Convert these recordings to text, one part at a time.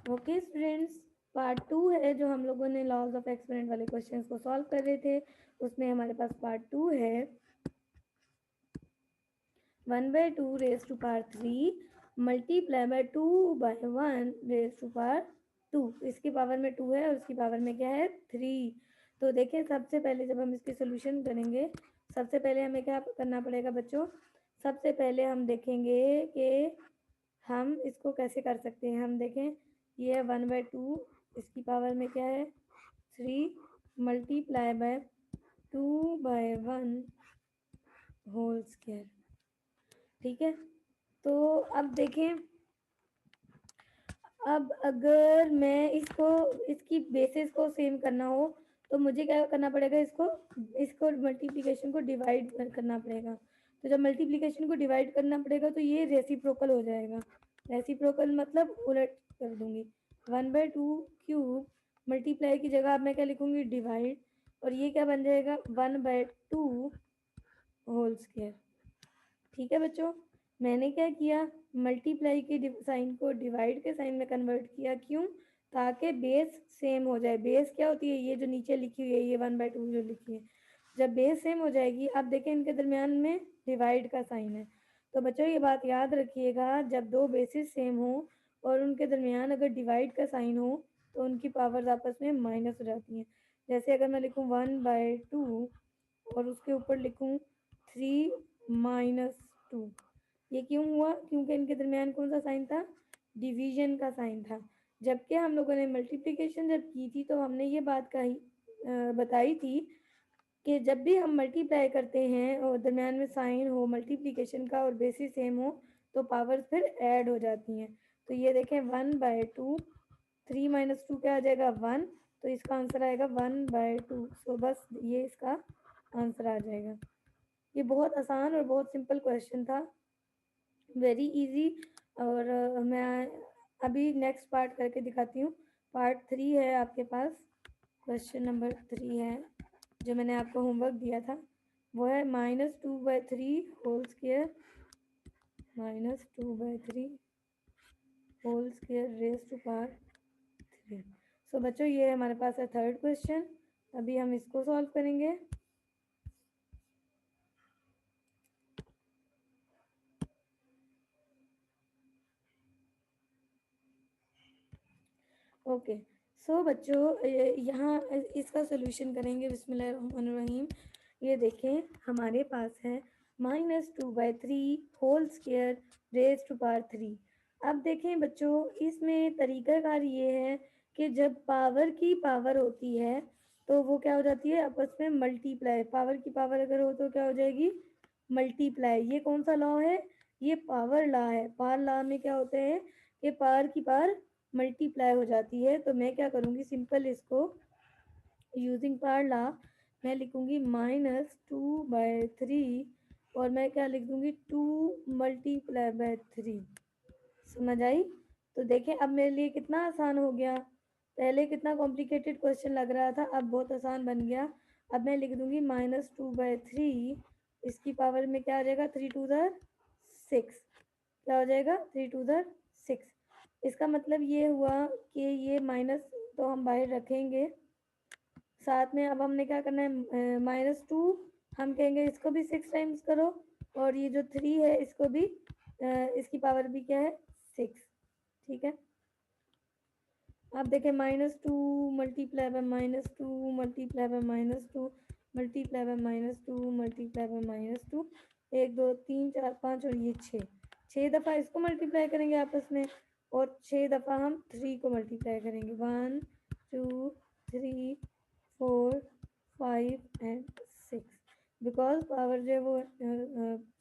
Okay students, part 2 है जो हम लोगों ने लॉज ऑफ एक्सपेरिमेंट वाले क्वेश्चंस को सॉल्व कर रहे थे। उसमें हमारे पास पार्ट 2 है 1/2 raise to power 3 multiply by 2/1 raise to power 2। इसकी पावर में 2 है और इसकी पावर में क्या है 3। तो देखें, सबसे पहले जब हम इसकी सोल्यूशन करेंगे, सबसे पहले हमें क्या करना पड़ेगा बच्चों। सबसे पहले हम देखेंगे कि हम इसको कैसे कर सकते हैं। हम देखें, ये है 1/2, इसकी पावर में क्या है 3 मल्टीप्लाई बाय 2/1 होल स्क्वायर। ठीक है, तो अब देखें, अब अगर मैं इसको इसकी बेसिस को सेम करना हो तो मुझे क्या करना पड़ेगा, इसको इसको मल्टीप्लिकेशन को डिवाइड करना पड़ेगा। तो जब मल्टीप्लिकेशन को डिवाइड करना पड़ेगा तो ये रेसिप्रोकल हो जाएगा। रेसिप्रोकल मतलब उलट कर दूंगी। 1/2 क्यूब मल्टीप्लाई की जगह अब मैं क्या लिखूंगी डिवाइड, और ये क्या बन जाएगा 1/2 होल स्क्वायर। ठीक है बच्चों, मैंने क्या किया, मल्टीप्लाई के साइन को डिवाइड के साइन में कन्वर्ट किया। क्यों? ताकि बेस सेम हो जाए। बेस क्या होती है, ये जो नीचे लिखी हुई है, ये 1/2 जो लिखी है, जब बेस सेम हो जाएगी, अब देखें इनके दरमियान में डिवाइड का साइन है। तो बच्चों ये बात याद रखिएगा, जब दो बेसिस सेम हो और उनके दरमियान अगर डिवाइड का साइन हो तो उनकी पावर्स आपस में माइनस हो जाती हैं। जैसे अगर मैं लिखूँ 1/2 और उसके ऊपर लिखूँ 3-2, ये क्यों हुआ? क्योंकि इनके दरमियान कौन सा साइन था, डिवीजन का साइन था। जबकि हम लोगों ने मल्टीप्लिकेशन जब की थी तो हमने ये बात कही बताई थी कि जब भी हम मल्टीप्लाई करते हैं और दरमियान में साइन हो मल्टीप्लिकेशन का और बेसिस सेम हो तो पावर्स फिर ऐड हो जाती हैं। तो ये देखें 1/2, 3-2 क्या आ जाएगा 1, तो इसका आंसर आएगा 1/2। सो बस ये इसका आंसर आ जाएगा। ये बहुत आसान और बहुत सिंपल क्वेश्चन था, वेरी इजी। और मैं अभी नेक्स्ट पार्ट करके दिखाती हूँ। पार्ट 3 है आपके पास, क्वेश्चन नंबर 3 है जो मैंने आपको होमवर्क दिया था, वो है -2/3 whole square, -2/3 whole square raise to power 3। So बच्चों ये हमारे पास है थर्ड क्वेश्चन, अभी हम इसको सॉल्व करेंगे। ओके, सो बच्चों यहाँ इसका सोल्यूशन करेंगे। बिस्मिल्लाहिर्रहमानिर्रहीम। ये देखें, हमारे पास है -2/3 whole square raise to power 3। अब देखें बच्चों, इसमें तरीकाकार ये है कि जब पावर की पावर होती है तो वो क्या हो जाती है आपस में मल्टीप्लाई। पावर की पावर अगर हो तो क्या हो जाएगी मल्टीप्लाई। ये कौन सा लॉ है, ये पावर लॉ है। पावर लॉ में क्या होता है कि पावर की पावर मल्टीप्लाई हो जाती है। तो मैं क्या करूँगी, सिंपल इसको यूजिंग पावर लॉ मैं लिखूँगी -2/3 और मैं क्या लिख दूँगी 2 मल्टीप्लाई बाय 3। समझ आई? तो देखें अब मेरे लिए कितना आसान हो गया। पहले कितना कॉम्प्लिकेटेड क्वेश्चन लग रहा था, अब बहुत आसान बन गया। अब मैं लिख दूँगी -2/3, इसकी पावर में क्या आ जाएगा 3 टू द 6। क्या हो जाएगा 3 टू द 6। इसका मतलब ये हुआ कि ये माइनस तो हम बाहर रखेंगे, साथ में अब हमने क्या करना है -2 हम कहेंगे इसको भी 6 टाइम्स करो, और ये जो 3 है इसको भी इसकी पावर भी क्या है 6। ठीक है, अब देखें -2 multiply by -2 multiply by -2 multiply by -2 multiply by -2, 1 2 3 4 5 और ये 6 दफ़ा इसको मल्टीप्लाई करेंगे आपस में, और 6 दफ़ा हम 3 को मल्टीप्लाई करेंगे। 1 2 3 4 5 एंड 6, बिकॉज पावर जो है वो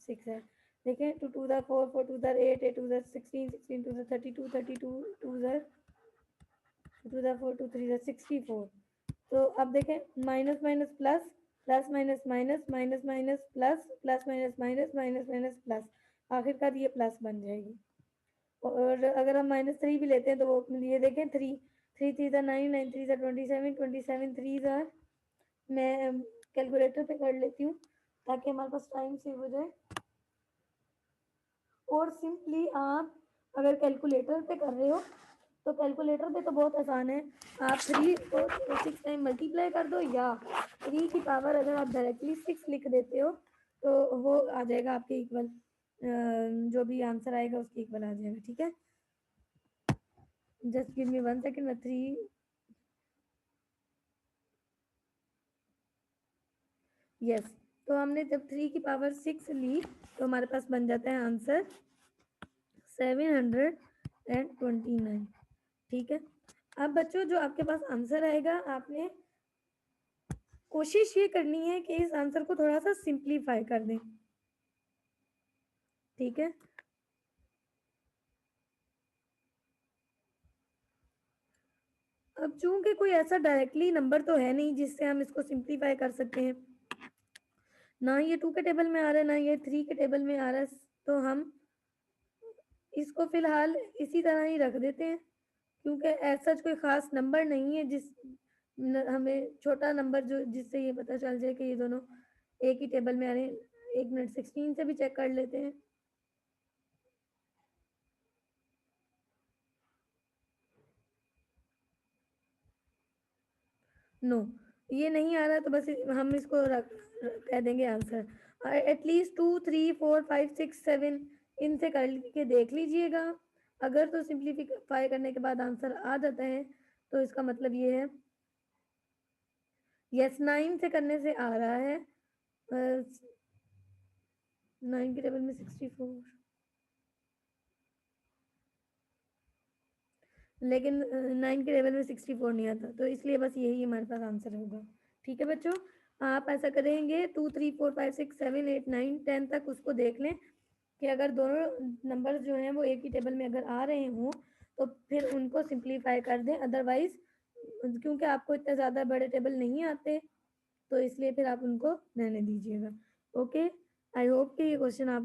6 है। देखें 2 to the 4 4 to the 8 8 to the 16 16 to the 32 32 to the 2 to the 4 2 3 the 64। तो अब देखें minus minus plus, plus minus minus, minus minus plus, plus minus minus, minus minus plus, आखिरकार ये प्लस बन जाएगी। और अगर हम -3 भी लेते हैं तो वो ये देखें 3 3 3 द 9 9 3 द 27 27 3 द, मैं कैलकुलेटर पे कर लेती हूँ ताकि हमारे पास टाइम सेव हो जाए। और सिंपली आप अगर कैलकुलेटर पे कर रहे हो तो कैलकुलेटर पे तो बहुत आसान है, आप 3 को 6 टाइम मल्टीप्लाई कर दो, या 3 की पावर अगर आप डायरेक्टली 6 लिख देते हो तो वो आ जाएगा आपके इक्वल, जो भी आंसर आएगा उसके इक्वल आ जाएगा। ठीक है, जस्ट गिव मी 1 सेकेंड में 3, यस। तो हमने जब 3 की पावर 6 ली तो हमारे पास बन जाता है आंसर 729। ठीक है, अब बच्चों जो आपके पास आंसर आएगा, आपने कोशिश ये करनी है कि इस आंसर को थोड़ा सा सिंप्लीफाई कर दें। ठीक है, अब चूंकि कोई ऐसा डायरेक्टली नंबर तो है नहीं जिससे हम इसको सिंप्लीफाई कर सकते हैं, ना ये 2 के टेबल में आ रहा है, ना ये 3 के टेबल में आ रहा है, तो हम इसको फिलहाल इसी तरह ही रख देते हैं, क्योंकि ऐसा कोई खास नंबर नहीं है जिस हमें छोटा नंबर जो जिससे ये पता चल जाए कि ये दोनों एक ही टेबल में आ रहे हैं। 1 मिनट, 16 से भी चेक कर लेते हैं। नो, ये नहीं आ रहा, तो बस हम इसको कह देंगे आंसर। एटलीस्ट 2 3 4 5 6 7 इनसे करके देख लीजिएगा, अगर तो सिंप्लीफाई करने के बाद आंसर आ जाता है तो इसका मतलब ये है, यस 9 से करने से आ रहा है, 9 के टेबल में 64, लेकिन 9 के टेबल में 64 नहीं आता, तो इसलिए बस यही हमारे पास आंसर होगा। ठीक है बच्चों, आप ऐसा करेंगे 2 3 4 5 6 7 8 9 10 तक उसको देख लें कि अगर दोनों नंबर जो हैं वो एक ही टेबल में अगर आ रहे हों तो फिर उनको सिंप्लीफाई कर दें, अदरवाइज क्योंकि आपको इतने ज़्यादा बड़े टेबल नहीं आते तो इसलिए फिर आप उनको रहने दीजिएगा। ओके, आई होप कि ये क्वेश्चन आप